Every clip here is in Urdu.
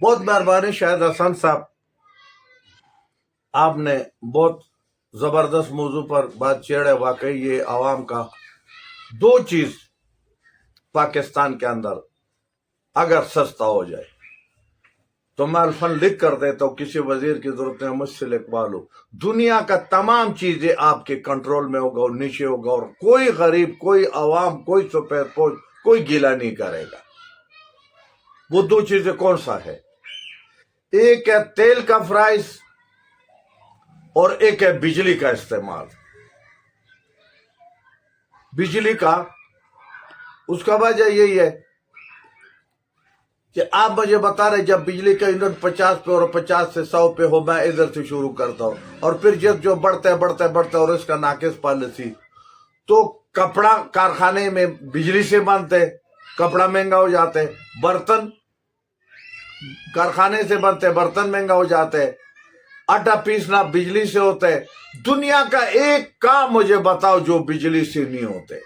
بہت مہربانی شاہد حسن صاحب، آپ نے بہت زبردست موضوع پر بات چھیڑے. واقعی یہ عوام کا دو چیز پاکستان کے اندر اگر سستا ہو جائے تو میں الفن لکھ کر دیتا ہوں. کسی وزیر کی ضرورت نہیں، مجھ سے لکھوا لو. دنیا کا تمام چیزیں آپ کے کنٹرول میں ہوگا اور نیچے ہوگا، اور کوئی غریب، کوئی عوام، کوئی سپید پوش کوئی گیلا نہیں کرے گا. وہ دو چیزیں کون سا ہے؟ ایک ہے تیل کا پرائس اور ایک ہے بجلی کا استعمال. بجلی کا اس کا وجہ یہی ہے کہ آپ مجھے بتا رہے جب بجلی کا یونٹ 50 پہ اور 50 سے 100 پہ ہو، میں ادھر سے شروع کرتا ہوں، اور پھر جب جو بڑھتا ہے اور اس کا ناقص پالیسی، تو کپڑا کارخانے میں بجلی سے بنتے، کپڑا مہنگا ہو جاتے. برتن کارخانے سے بنتے، برتن مہنگا ہو جاتے. آٹا پیسنا بجلی سے ہوتا ہے. دنیا کا ایک کام مجھے بتاؤ جو بجلی سے نہیں ہوتے.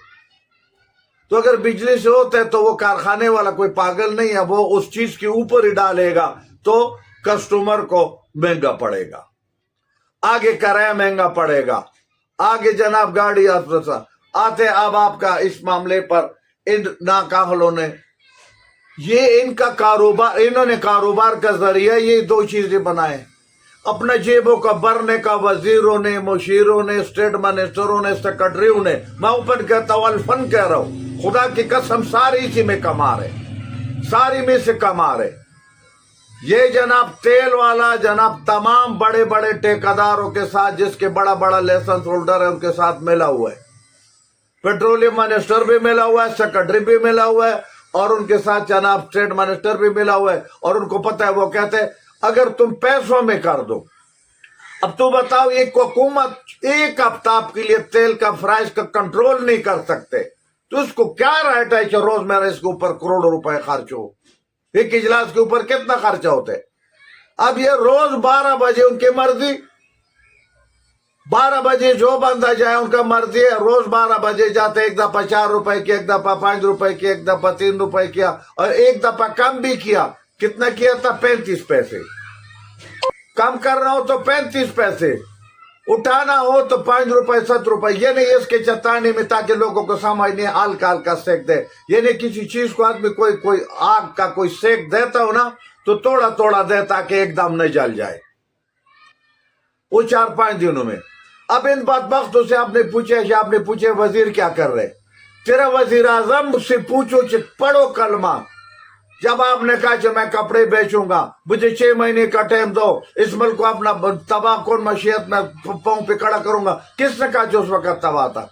تو اگر بجلی سے ہوتا ہے تو وہ کارخانے والا کوئی پاگل نہیں ہے، وہ اس چیز کے اوپر ہی ڈالے گا تو کسٹمر کو مہنگا پڑے گا، آگے کرایہ مہنگا پڑے گا، آگے جناب گاڑی آتے. اب آپ کا اس معاملے پر ان ناکاہلوں نے یہ ان کا کاروبار، انہوں نے کاروبار کا ذریعہ یہ دو چیزیں بنائے اپنا جیبوں کا بھرنے کا. وزیروں نے، مشیروں نے، اسٹیٹ منسٹروں نے، سیکرٹریوں نے. میں اوپن کہتا ہوں، الفن کہہ رہا ہوں، خدا کی قسم سارے اسی میں کما رہے، ساری میں سے کما رہے. یہ جناب تیل والا جناب تمام بڑے بڑے ٹھیکیداروں کے ساتھ، جس کے بڑا بڑا لائسنس ہولڈر ہے، ان کے ساتھ ملا ہوا ہے. پیٹرولیم منسٹر بھی ملا ہوا ہے، سیکرٹری بھی ملا ہوا ہے، اور ان کے ساتھ جناب اسٹیٹ منسٹر بھی ملا ہوا ہے. اور ان کو پتہ ہے، وہ کہتے ہیں اگر تم پیسوں میں کر دو. اب تو بتاؤ، ایک حکومت ایک ہفتہ آپ کے لیے تیل کا پرائس کا کنٹرول نہیں کر سکتے تو اس کو کیا رائٹ ہے کہ روز میرا اس کے اوپر کروڑوں روپے خرچ ہو؟ ایک اجلاس کے اوپر کتنا خرچہ ہوتا ہے؟ اب یہ روز 12 بجے ان کی مرضی، 12 بجے جو بندہ جائے ان کا مرضی ہے. روز 12 بجے جاتے، ایک دفعہ 4 روپے کی، ایک دفعہ 5 روپے کی، ایک دفعہ 3 روپے کیا، اور ایک دفعہ کم بھی کیا. کتنا کیا تھا؟ 35 پیسے. کم کرنا ہو تو 35 پیسے، اٹھانا ہو تو 5 روپے 7 روپے. یہ نہیں اس کے چتانے میں تاکہ لوگوں کو سمجھ نہیں ہلکا سیک دے. یہ نہیں کسی چیز کو آدمی کوئی آگ کا کوئی سیک دیتا ہو نا تو تھوڑا تھوڑا دے تاکہ ایک دم نہ جل جائے وہ 4-5 دنوں میں. اب ان بدبختوں سے آپ نے پوچھے وزیر کیا کر رہے؟ تیرا وزیر اعظم مجھ سے پوچھو پڑھو کلمہ. جب آپ نے کہا کہ میں کپڑے بیچوں گا، مجھے 6 مہینے کا ٹائم دو، اس ملک کو اپنا تباہ کن معیشت میں پاؤں پہ کھڑا کروں گا. کس نے کہا جو اس وقت تباہ تھا؟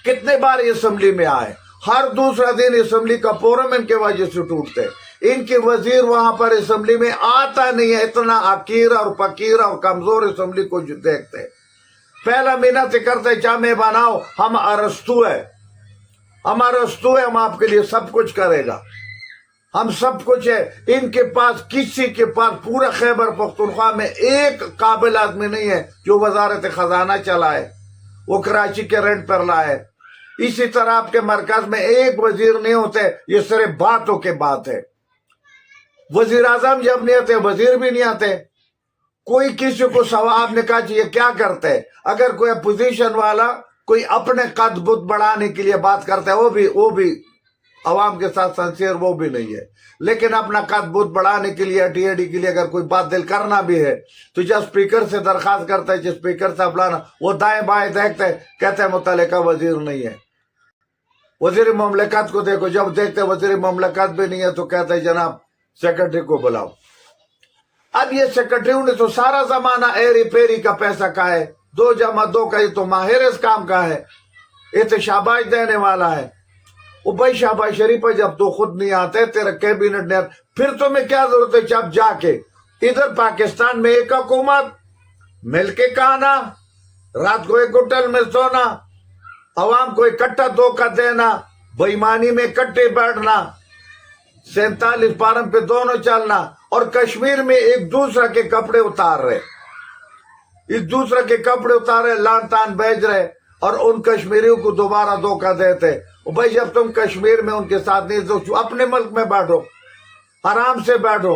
کتنے بار اسمبلی میں آئے، ہر دوسرا دن اسمبلی کا فورم ان کے وجہ سے ٹوٹتے. ان کے وزیر وہاں پر اسمبلی میں آتا نہیں ہے. اتنا حقیر اور فقیر اور کمزور اسمبلی کو دیکھتے. پہلا محنت کرتے جامع بناؤ، ہم ارسطو ہے، ہم آپ کے لیے سب کچھ کرے گا، ہم سب کچھ ہے. ان کے پاس کسی کے پاس پورا خیبر پختونخوا میں ایک قابل آدمی نہیں ہے جو وزارت خزانہ چلائے، وہ کراچی کے رینٹ پر لائے. اسی طرح آپ کے مرکز میں ایک وزیر نہیں ہوتے. یہ صرف باتوں کے بات ہے. وزیر اعظم جب نہیں آتے، وزیر بھی نہیں آتے. کوئی کسی کو سوال آپ نے کہا کہ یہ کیا کرتے ہیں؟ اگر کوئی اپوزیشن والا کوئی اپنے قد بت بڑھانے کے لیے بات کرتا ہے، وہ بھی عوام کے ساتھ سنسیئر وہ بھی نہیں ہے. لیکن اپنا قد بت بڑھانے کے لیے، ٹی کے لیے اگر کوئی بات دل کرنا بھی ہے تو جب اسپیکر سے درخواست کرتا ہے کہ اسپیکر صاحب لانا، وہ دائیں بائیں دیکھتے ہیں، کہتے ہیں متعلقہ وزیر نہیں ہے. وزیر مملکت کو دیکھو، جب دیکھتے وزیر مملکت بھی نہیں ہے تو کہتے ہیں جناب سیکرٹری کو بلاؤ. اب یہ سیکرٹریوں نے تو سارا زمانہ ایری پیری کا پیسہ کا ہے. 2 جمع 2 کا، یہ تو ماہر اس کام کا ہے، یہ تو شاباش دینے والا ہے. وہ بھائی شہباز شریف ہے، جب تو خود نہیں آتے، تیرا کیبنٹ نہیں آتا، پھر تمہیں کیا ضرورت ہے جب جا کے ادھر پاکستان میں ایک حکومت مل کے کھانا، رات کو ایک ہوٹل میں سونا، عوام کو اکٹھا دھوکہ دینا، بےایمانی میں اکٹھے بیٹھنا، 47 پارم پہ دونوں چلنا، اور کشمیر میں ایک دوسرے کے کپڑے اتار رہے، لان تان بیچ رہے، اور ان کشمیریوں کو دوبارہ دھوکہ دیتے. بھائی جب تم کشمیر میں ان کے ساتھ نہیں تو اپنے ملک میں بیٹھو، آرام سے بیٹھو.